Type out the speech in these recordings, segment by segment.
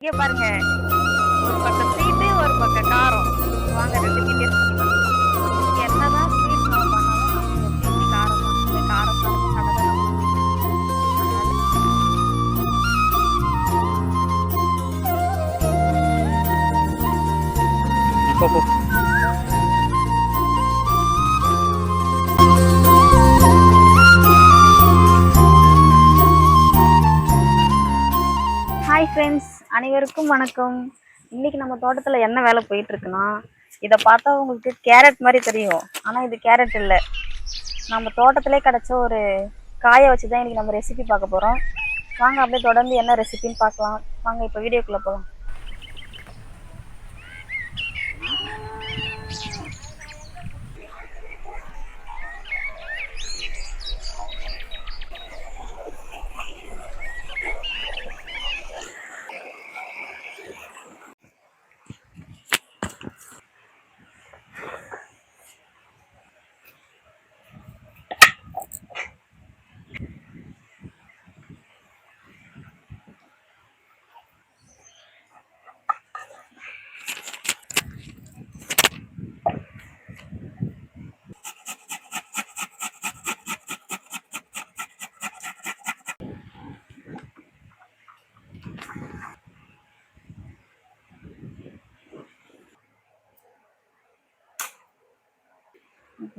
இங்க பாருங்க, ஒரு பக்கம் ஸ்வீட்டு, ஒரு பக்கம் காரம். வாங்க 2த்தையும் டேஸ்ட் பண்ணி பார்க்கலாம். என்னதான் ஸ்வீட் நம்ம பண்ணாலும் நம்ம எப்பயுமே காரமா இந்த காரசாரமா கடை தான் நம்ம வீட்ல. அதனால போ. ஹாய் ஃப்ரெண்ட்ஸ், அனைவருக்கும் வணக்கம். இன்னைக்கு நம்ம தோட்டத்தில் என்ன வேலை போயிட்டு இருக்குன்னா, இதை பார்த்தா உங்களுக்கு கேரட் மாதிரி தெரியும், ஆனால் இது கேரட் இல்லை. நம்ம தோட்டத்திலே கிடச்ச ஒரு காயை வச்சு தான் இன்னைக்கு நம்ம ரெசிபி பார்க்க போகிறோம். வாங்க அப்படியே தொடர்ந்து என்ன ரெசிபின்னு பார்க்கலாம். வாங்க இப்போ வீடியோக்குள்ளே போகலாம்.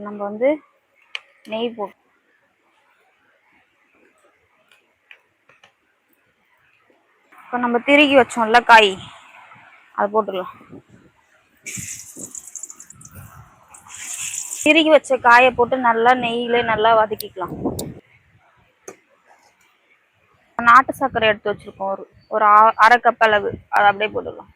நம்ம வந்து நெய் போட்டு இப்போ நம்ம திருகி வச்சோம்ல காய், அதை போட்டுக்கலாம். திருகி வச்ச காயை போட்டு நல்லா நெய்யில நல்லா வதக்கிக்கலாம். நாட்டு சர்க்கரை எடுத்து வச்சிருக்கோம், ஒரு அரை கப் அளவு, அதை அப்படியே போட்டுக்கலாம்.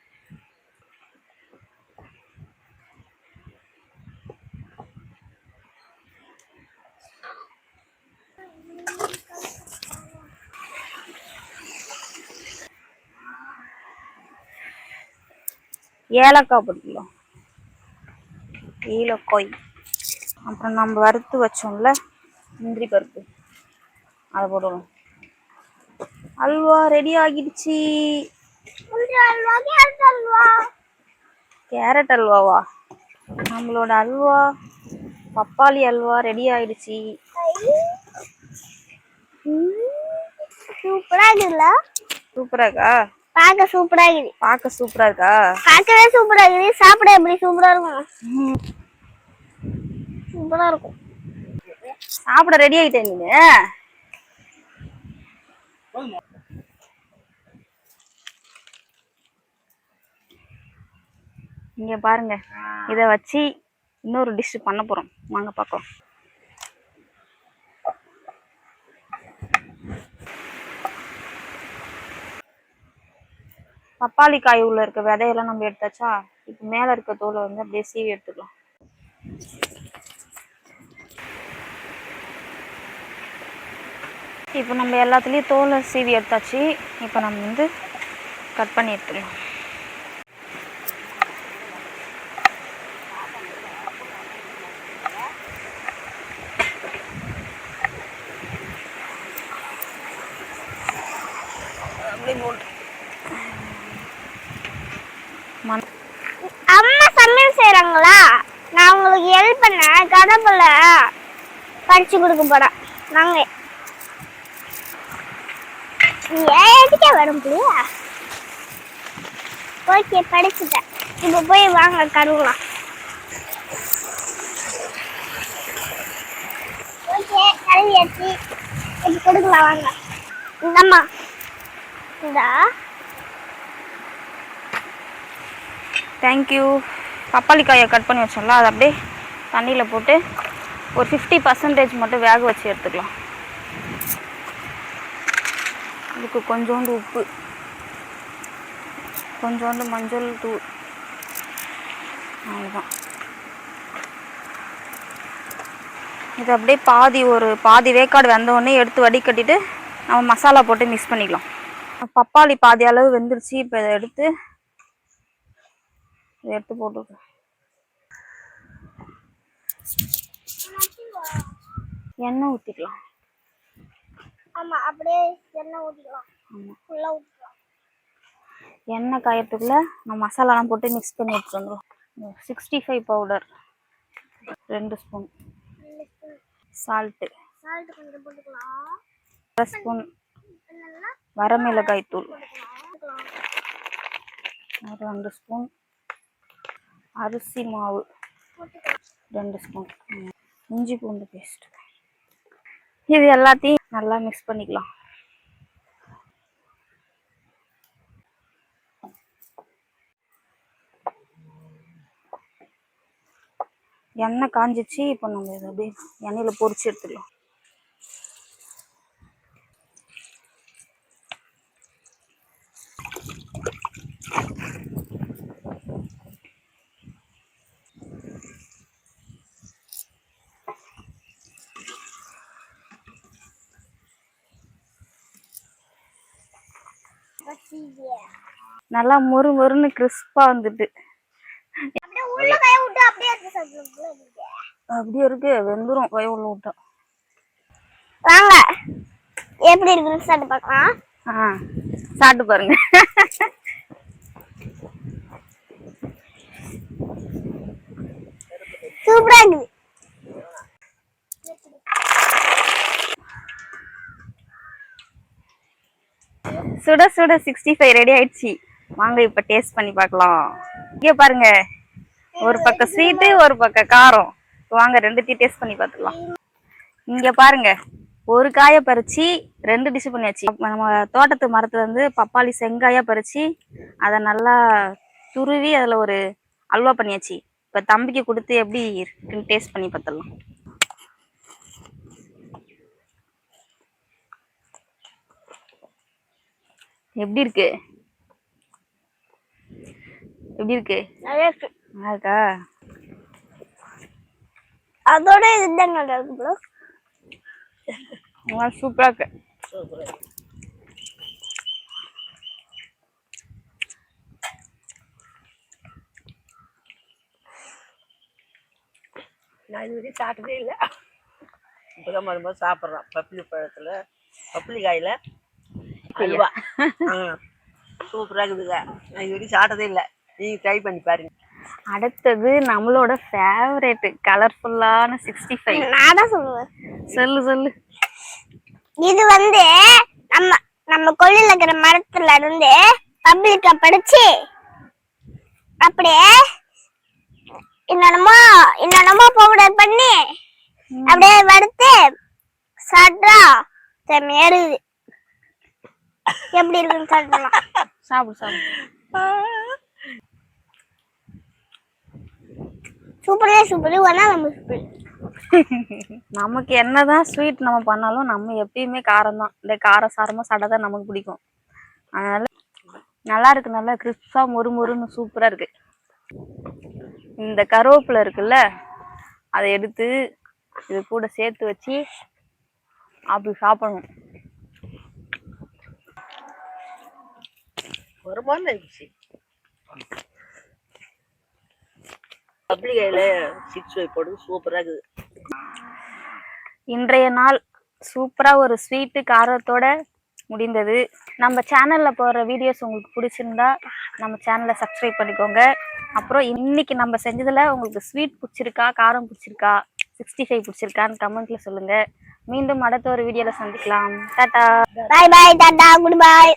ஏலக்காய் போட்டுக்கலாம், ஏலக்காய். அப்புறம் நம்ம வறுத்து வச்சோம்ல முந்திரி பருப்பு, அதை போடுவோம். அல்வா ரெடி ஆகிடுச்சு. கேரட் அல்வாவா? நம்மளோட அல்வா பப்பாளி அல்வா ரெடி ஆயிடுச்சு. சூப்பரா இருக்குல்ல? சூப்பரா இருக்கா? பார்க்க சூப்பரா இருக்கு. பார்க்க சூப்பரா இருக்கா? பார்க்கவே சூப்பரா இருக்கு. சாப்பிட எப்படி சூப்பரா இருக்கும்? சூப்பரா இருக்கும். சாப்பிட ரெடி ஆயிட்டேன் நீங்க. இங்க பாருங்க, இத வச்சு இன்னொரு டிஷ் பண்ண போறோம். வாங்க பார்க்கலாம். பப்பாளி காய் உள்ள இருக்க விதையெல்லாம் நம்ம எடுத்தாச்சா, இப்போ மேல இருக்க தோலை வந்து அப்படியே சீவி எடுத்துக்கலாம். இப்போ நம்ம எல்லாத்துலேயும் தோலை சீவி எடுத்தாச்சு. இப்போ நம்ம வந்து கட் பண்ணி எடுத்துக்கலாம். அம்மா சமையல் செய்யறாங்களா? நான் உங்களுக்கு ஹெல்ப் பண்ண கதப்புல படிச்சு கொடுக்க போறேன். நாங்க ஏடிக்க வரும் புள்ளியா? ஓகே, படிச்சுட்டேன். இப்போ போய் வாங்க கருவலாம். ஓகே, கழுவியாச்சு. இப்போ கொடுக்கலாம் வாங்க. இந்தம்மா இந்தா. தேங்க்யூ. பப்பாளி காயை கட் பண்ணி வச்சோம்ல, அதை அப்படியே தண்ணியில் போட்டு ஒரு 50% மட்டும் வேக வச்சு எடுத்துக்கலாம். இதுக்கு கொஞ்சோண்டு உப்பு, கொஞ்சோண்டு மஞ்சள் தூள், அவ்வளோதான். இது அப்படியே ஒரு பாதி வேக்காடு வெந்தோடனே எடுத்து வடிகட்டிட்டு நம்ம மசாலா போட்டு மிக்ஸ் பண்ணிக்கலாம். பப்பாளி பாதி அளவு வெந்துருச்சு. இப்போ இதை எடுத்து போட்டுக்கலாம். எண்ணெய் ஊற்றிக்கலாம். ஆமா, அப்படியே எண்ணெய் ஊற்றிக்கலாம். ஃபுல்லாக ஊற்றிக்கலாம். எண்ணெய் காயத்துக்குள்ள நம்ம மசாலாலாம் போட்டு மிக்ஸ் பண்ணி எடுத்துட்டு வந்துடும். 65 பவுடர் 2 ஸ்பூன், சால்ட்டு கொஞ்சம் போட்டுக்கலாம். 1 ஸ்பூன், வரமிளகாய் தூள் 2 ஸ்பூன், அரிசி மாவு 2 ஸ்பூன், இஞ்சி பூண்டு பேஸ்ட். இது எல்லாத்தையும் நல்லா மிக்ஸ் பண்ணிக்கலாம். எண்ணெய் காஞ்சிச்சு. இப்போ நம்ம இதை அப்படியே எண்ணெயில பொரிச்சு எடுத்துக்கலாம். நல்லா மொறு மொறுன்னு கிறிஸ்பா வந்துட்டு உள்ள கைய விட்டு அப்படியே எடுத்து சாப்பிடுங்க. அப்படியே இருக்கு, வெந்துரும் கை உள்ள விட்டா. வாங்க எப்படி இருக்குன்னு சாப்பிட்டு பார்க்கலாம். சாப்பிட்டு பாருங்க. சூப்பரா இருக்குது. சுட சுட 65 ரெடி ஆயிடுச்சு. வாங்க இப்ப டேஸ்ட் பண்ணி பார்க்கலாம். இங்க பாருங்க, ஒரு பக்கம் ஸ்வீட்டு ஒரு பக்கம் காரம். வாங்க ரெண்டுத்தையும் டேஸ்ட் பண்ணி பார்த்துக்கலாம். இங்க பாருங்க, ஒரு காயை பறிச்சு 2 டிஷ் பண்ணியாச்சு. நம்ம தோட்டத்து மரத்துல இருந்து பப்பாளி செங்காயா பறிச்சு அதை நல்லா துருவி அதுல ஒரு அல்வா பண்ணியாச்சு. இப்ப தம்பிக்கு கொடுத்து எப்படி இருக்குன்னு டேஸ்ட் பண்ணி பார்த்துடலாம். எப்படி இருக்கு? எப்படி இருக்கு? நல்லா இருக்கு. நல்லா இருக்கா? அதோட இதுதான் நல்லா இருக்கு ப்ரோ. சூப்பரா இருக்கு. நான் இது வரைக்கும் சாப்பிட்டதே இல்லை. இப்போதான் மறுபடியும் சாப்பிட்றோம். பப்ளி பழத்தில் பப்ளி காயில் அல்வா. சூப்பராக இருக்குதுங்க. நான் இது வரைக்கும் சாப்பிட்டதே இல்லை. நீங்கள் ட்ரை பண்ணி பாருங்க. அடுத்தது நம்மளோட ஃபேவரேட் கலர்ஃபுல்லான 65. நான் தான் சொல்லுவேன். சொல்லு சொல்லு. இது வந்து நம்ம நம்ம கொல்லையில இருக்கிற மரத்துல இருந்து பப்ளிக்கா படிச்சு அப்படியே என்னென்னமோ பவுடர் பண்ணி அப்படியே வறுத்து சாப்பிட்டா செம்மையா இருக்குது. எப்படி இருக்குன்னு சாப்பிடலாம். சாப்பிடு சாப்பிடு. சூப்பர் ஒன்னா நம்ம சூப்பர். நமக்கு என்னதான் ஸ்வீட் நம்ம பண்ணாலும் நம்ம எப்பயுமே காரம் தான். இந்த கார சாரமா சாப்பிட்டா தான் நமக்கு பிடிக்கும். அதனால நல்லா இருக்கு. நல்லா கிறிஸ்பா மொறு மொறுன்னு சூப்பரா இருக்கு. இந்த கருவேப்பிலை இருக்குல்ல, அதை எடுத்து இது கூட சேர்த்து வச்சு அப்படி சாப்பிடணும். வருமானம் இருந்துச்சு. பப்ளி காயில் 65 போடுறது சூப்பராக இருக்குது. இன்றைய நாள் சூப்பரா ஒரு ஸ்வீட்டு காரத்தோட முடிந்தது. நம்ம சேனல்ல போடுற வீடியோஸ் உங்களுக்கு பிடிச்சிருந்தா நம்ம சேனலை சப்ஸ்கிரைப் பண்ணிக்கோங்க. அப்புறம் இன்னைக்கு நம்ம செஞ்சதுல உங்களுக்கு ஸ்வீட் பிடிச்சிருக்கா, காரம் பிடிச்சிருக்கா, 65 பிடிச்சிருக்கான்னு கமெண்ட்ல சொல்லுங்க. மீண்டும் அடுத்த ஒரு வீடியோல சந்திக்கலாம். டாடா. பாய் டாடா குட் பை.